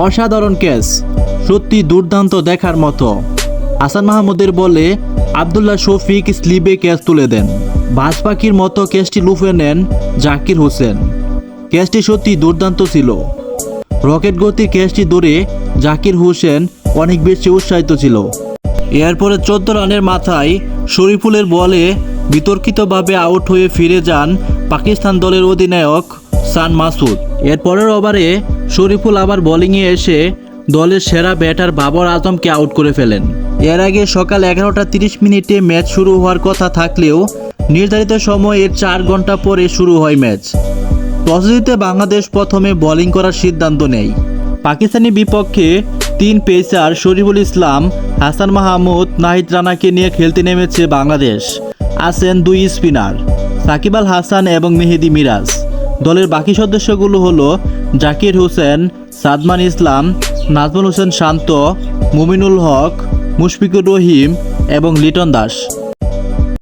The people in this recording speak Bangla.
অসাধারণ ক্যাচ, সত্যি দুর্দান্ত দেখার মতো। হাসান মাহমুদের বলে আবদুল্লাহ শফিক স্লিপে ক্যাচ তুলে দেন। বাজ পাখির মতো ক্যাচটি লুফে নেন জাকির হোসেন। ক্যাচটি সত্যি দুর্দান্ত ছিল। রকেট গতির ক্যাচটি ধরে জাকির হোসেন অনেক বেশি উৎসাহিত ছিল। এরপরে 14 রানের মাথায় শরীফুলের বলে বিতর্কিতভাবে আউট হয়ে ফিরে যান পাকিস্তান দলের অধিনায়ক সান মাসুদ। এর পরের ওভারে শরীফুল আবার বোলিংয়ে এসে দলের সেরা ব্যাটার বাবর আজমকে আউট করে ফেলেন। এর আগে সকাল 11টা 30 ম্যাচ শুরু হওয়ার কথা থাকলেও নির্ধারিত সময়ের 4 ঘন্টা পরে শুরু হয় ম্যাচ। টস জিতে বাংলাদেশ প্রথমে বোলিং করার সিদ্ধান্ত নেয়। পাকিস্তানি বিপক্ষে 3 পেসার শরীফুল ইসলাম, হাসান মাহমুদ, নাহিদ রানাকে নিয়ে খেলতে নেমেছে বাংলাদেশ। আছেন 2 স্পিনার সাকিব আল হাসান এবং মেহেদী মিরাজ। দলের বাকি সদস্যগুলো হলো জাকির হোসেন, সাদমান ইসলাম, নাজমুল হোসেন শান্ত, মুমিনুল হক, মুশফিকুর রহিম এবং লিটন দাস।